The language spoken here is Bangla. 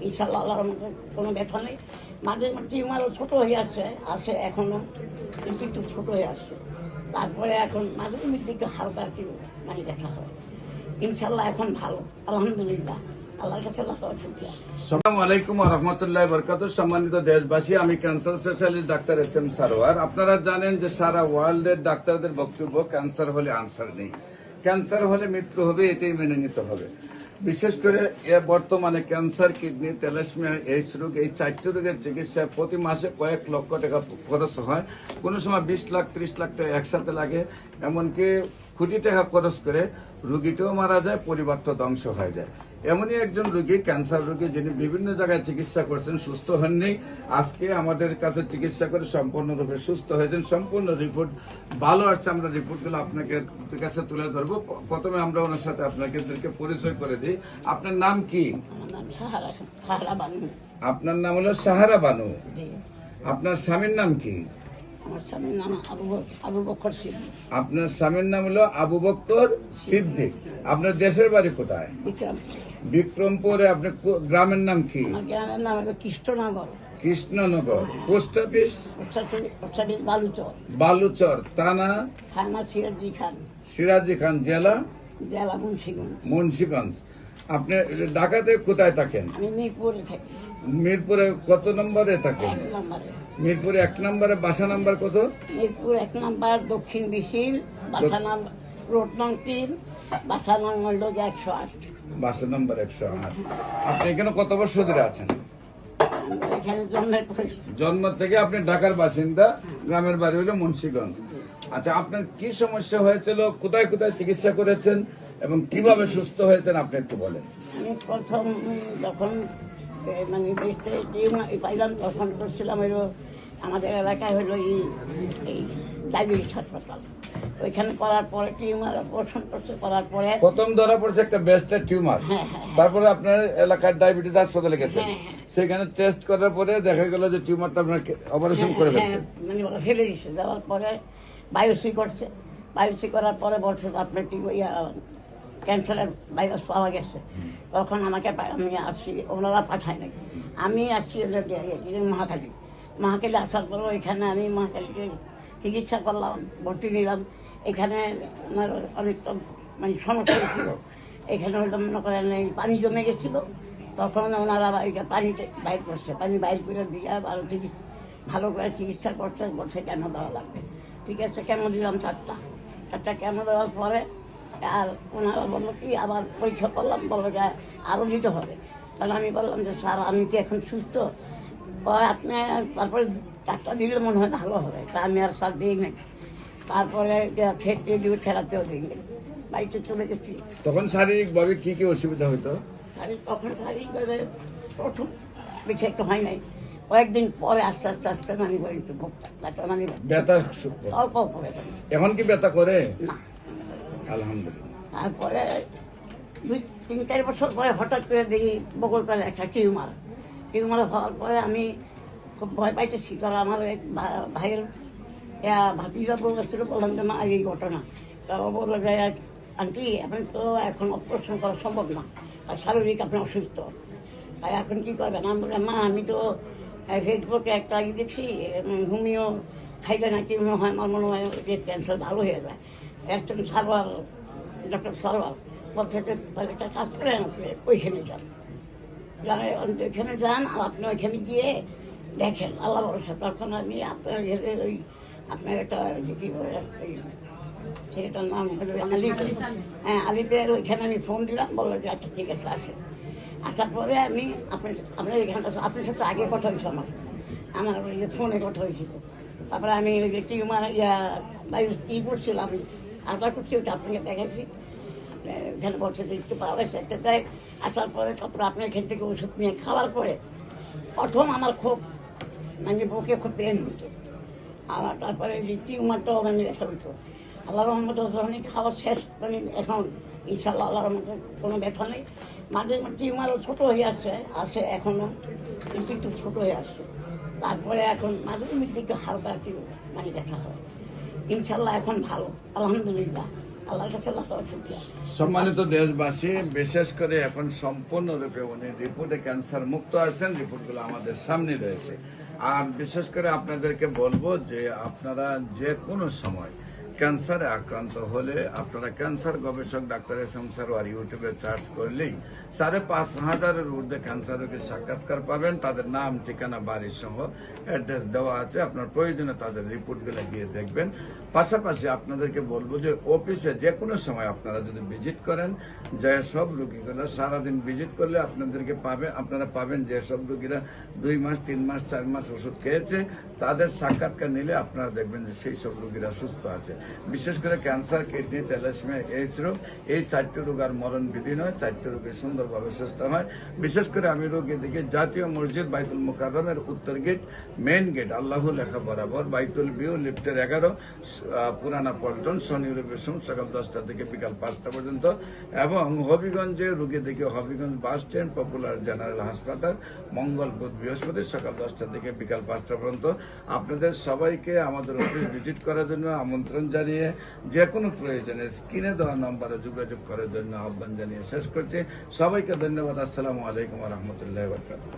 ইনশাল্লাহ আল্লাহর মধ্যে কোনো ব্যথা নেই। মাঝে টিউমারও ছোট হয়ে আসে এখনো, কিন্তু একটু ছোট হয়ে আসছে। তারপরে এখন মাঝে মধ্যে একটু হালকা একটু ব্যথা হয়। ইনশাল্লাহ এখন ভালো, আলহামদুলিল্লাহ, আল্লাহর কাছে লাখ শুকরিয়া। আসসালামু আলাইকুম ওয়া রাহমাতুল্লাহি ওয়া বারাকাতুহু। সম্মানিত দেশবাসী, আমি cancer specialist doctor SM Sarwar. আপনারা জানেন যে সারা ওয়ার্ল্ডের ডাক্তারদের বক্তব্য ক্যান্সার হলে আনসার নেই, ক্যান্সার হলে মৃত্যু হবে, এটাই মেনে নিতে হবে। বিশেষ করে বর্তমানে ক্যান্সার, কিডনি, তেলাসমিয়া, এইডস রোগ, এই 4টি রোগের চিকিৎসায় প্রতি মাসে কয়েক লক্ষ টাকা খরচ হয়। কোনো সময় 20 লাখ 30 লাখ টাকা একসাথে লাগে, এমনকি কোটি টাকা খরচ করে রোগীটাও মারা যায়, পরিবারটা ধ্বংস হয়ে যায়। এমনই একজন রোগী, ক্যান্সার রোগী, যিনি বিভিন্ন জায়গায় চিকিৎসা করছেন, সুস্থ হননি। আজকে আমাদের কাছে চিকিৎসা করে সম্পূর্ণরূপে সুস্থ হয়েছেন, সম্পূর্ণ রিপোর্ট ভালো আসছে। আমরা রিপোর্টগুলো আপনাকে কাছে তুলে ধরবো। প্রথমে আমরা ওনার সাথে আপনাকে পরিচয় করে দিই। আপনার নাম কি? আমার নাম সাহারা বানু। আপনার নাম হলো সাহারা বানু। আপনার স্বামীর নাম কি? আমার স্বামীর নাম আবু বকর সিদ্দিক। আপনার স্বামীর নাম হলো আবু বকর সিদ্দিক। আপনার দেশের বাড়ি কোথায়? বিক্রমপুরে। আপনার গ্রামের নাম কি? আমার গ্রামের নাম হলো কৃষ্ণনগর। কৃষ্ণনগর। Post office? বালুচর। বালুচর। থানা? থানা সিরাজি খান। সিরাজি খান। জেলা? জেলা মুন্সিগঞ্জ। মুন্সিগঞ্জ। আপনি ঢাকাতে কোথায় থাকেন? আমি মিরপুরে থাকি। মিরপুরে কত নম্বরে থাকেন? 1 নম্বরে। মিরপুরে 1 নম্বরে। বাসা নাম্বার কত? মিরপুর 1 নম্বর, দক্ষিণ বিশিল, বাসা নাম রোড নং 3, বাসা নাম হল 108। বাসা নাম্বার 108। আপনি এখানে কত বছর ধরে আছেন? এখানে জন্মের পরে। জন্ম থেকে আপনি ঢাকার বাসিন্দা, গ্রামের বাড়ি হলো মুন্সিগঞ্জ। আচ্ছা, আপনার কি সমস্যা হয়েছিল, কোথায় কোথায় চিকিৎসা করেছেন এবং কিভাবে সুস্থ হয়েছেন আপনি একটু বলেন। আমি প্রথম যখন বেস্টে পাইলাম, তখন করছিলাম হলো আমাদের এলাকায় হলো এই ডায়াবেটিস হাসপাতাল। ওইখানে করার পরে টিউমার অপারেশন করছে, করার পরে প্রথম ধরা পড়ছে একটা ব্রেস্টের টিউমার। তারপরে আপনার এলাকার ডায়াবেটিস হাসপাতালে গেছেন, সেখানে টেস্ট করার পরে দেখা গেল যে টিউমারটা আপনার অপারেশন করে ফেলছে, ফেলে দিচ্ছে। দেওয়ার পরে বায়োপসি করছে, বায়োপসি করার পরে বলছে আপনার ক্যান্সারের ভাইরাস পাওয়া গেছে। তখন আমাকে আমি আসছি, ওনারা পাঠায় নাকি, আমি আসছি মহাকালী আসার পরে এখানে আমি মহাকালীকে চিকিৎসা করলাম, ভর্তি নিলাম। এখানে আমার অনেকটা সমস্যা ছিল। এখানে হয়তো মনে করেন এই পানি জমে গেছিল, তখন ওনারা পানিতে বাইর করছে, পানি বাইর করে দিয়ে আরো চিকিৎসা ভালো করে চিকিৎসা করতে বলছে কেমো দেওয়া লাগবে। ঠিক আছে, কেমো দিলাম 4টা কেমো দেওয়ার পরে আর ওনারা বললো কি আবার পরীক্ষা করলাম, বললো যে আরও দিতে হবে। তাহলে আমি বললাম যে স্যার আমি কি এখন সুস্থ, আপনি তারপরে 4টা দিলে মনে হয় ভালো হবে। তা আমি আর স্যার দিই নাকি, তারপরে ঠেলাতেও দিই নাকি, বাড়িতে চলে গেছি। তখন শারীরিকভাবে কি কি অসুবিধা হইতো? তখন শারীরিকভাবে প্রথম বেশি একটু হয় নাই, কয়েকদিন পরে আস্তে আস্তে আস্তে একটু ব্যথা অল্প অল্প ব্যথা। এখন কি ব্যথা করে না, আলহামদুলিল্লাহ। তারপরে 2-3-4 বছর পরে হঠাৎ করে দেখি বগলতলে একটা টিউমার হওয়ার পরে আমি খুব ভয় পাইতেছি। কারণ আমার এক ভাইয়ের ভাতিজা বলছিল, বললাম যে মা এই ঘটনা। তারপর বললো যে আন্টি আপনি তো এখন অপারেশন করা সম্ভব না, আর শারীরিক আপনি অসুস্থ, তাই এখন কি করবেন? আমি বললাম মা আমি তো ফেসবুকে একটা দেখছি হোমিও খাইলে নাকি মনে হয়, আমার মনে হয় যে ক্যান্সার ভালো হয়ে যায়। একজন সারোয়ার, ডক্টর সারোয়ার বলছে একটা কাজ করেন, আপনি ওইখানে যান, ওইখানে যান আর আপনি ওইখানে গিয়ে দেখেন, আল্লাহ ভরসা। তখন আমি আপনার ওই আপনার একটা কি বলে সেটার নাম হলো আলিদের, ওইখানে আমি ফোন দিলাম, বললো যে আচ্ছা ঠিক আছে আসেন। আসার পরে আমি আপনার এখানটা আপনার সাথে আগে কথা হয়েছে, আমার ওই যে ফোনে কথা হয়েছিল। তারপরে আমি ওই যে টিউমার করছিলাম, আশা করছি ওটা আপনাকে দেখাচ্ছি। এখানে বলছে যে একটু পাওয়া গেছে তাই। আসার পরে তারপরে আপনার এখান থেকে ওষুধ নিয়ে খাওয়ার পরে প্রথম আমার খুব বুকে খুব পেন হতো। আমার তারপরে যে টিউমারটাও ব্যথা হতো। আল্লাহ রহমত খাওয়া শেষ, এখন ইনশাল্লাহ আল্লাহ রহমতে কোনো ব্যথা নেই। মাঝে টিউমারও ছোট হয়ে আসে এখনো, কিন্তু একটু ছোট হয়ে আসছে। তারপরে এখন মাঝে মধ্যে একটু হালকা একটু ব্যথা হয়। ইনশাল্লাহ এখন ভালো, আলহামদুলিল্লাহ, আল্লাহর কাছে লাখ লাখ শুকরিয়া। সম্মানিত দেশবাসী, বিশেষ করে এখন সম্পূর্ণরূপে উনি রিপোর্টে ক্যান্সার মুক্ত আছেন, রিপোর্টগুলো আমাদের সামনে রয়েছে। আর বিশেষ করে আপনাদেরকে বলবো যে আপনারা যে কোনো সময় ক্যান্সারে আক্রান্ত হলে আপনারা ক্যান্সার গবেষক ডাক্তার এস.এম. সারোয়ার ইউটিউবে সার্চ করলেই 5,500-এর ঊর্ধ্বে ক্যান্সার রোগীর সাক্ষাৎকার পাবেন। তাদের নাম, ঠিকানা, বাড়ি সহ অ্যাড্রেস দেওয়া আছে। আপনার প্রয়োজনে তাদের রিপোর্টগুলো গিয়ে দেখবেন। পাশাপাশি আপনাদেরকে বলবো যে অফিসে যে কোনো সময় আপনারা যদি ভিজিট করেন, যে সব রোগীগুলো সারাদিন ভিজিট করলে আপনারা পাবেন যে সব রোগীরা 2 মাস, 3 মাস, 4 মাস ওষুধ খেয়েছে, তাদের সাক্ষাৎকার নিলে আপনারা দেখবেন যে সেই সব রোগীরা সুস্থ আছে। বিশেষ করে ক্যান্সার, কিডনি, থ্যালাসেমিয়া, এইডস রোগ, এই 4টি রোগ আর মরণ বিধি নয়। 4টি রোগী সুন্দরভাবে সুস্থ হয়। বিশেষ করে আমি রোগীদেরকে জাতীয় মসজিদ বাইতুল মুকাররমের উত্তর গেট, মেইন গেট, আল্লাহ লেখা বরাবর, বাইতুল ভিউ, লিফটের 11, পুরানা পল্টন, শনি রবি সোম সকাল 10টা থেকে বিকাল 5টা পর্যন্ত, এবং হবিগঞ্জে রোগীদেরকে Habiganj bus stand, popular general হাসপাতাল, মঙ্গল, বুধ, বৃহস্পতি সকাল 10টা থেকে বিকাল 5টা পর্যন্ত। আপনাদের সবাইকে আমাদের অফিস ভিজিট করার জন্য আমন্ত্রণ জানিয়ে যে কোনো প্রয়োজনে স্ক্রিনে দেওয়া নম্বরে যোগাযোগ করার জন্য আহ্বান জানিয়ে শেষ করছি। সবাইকে ধন্যবাদ। আসসালামু আলাইকুম ওয়া রাহমাতুল্লাহি ওয়া বারাকাতুহু।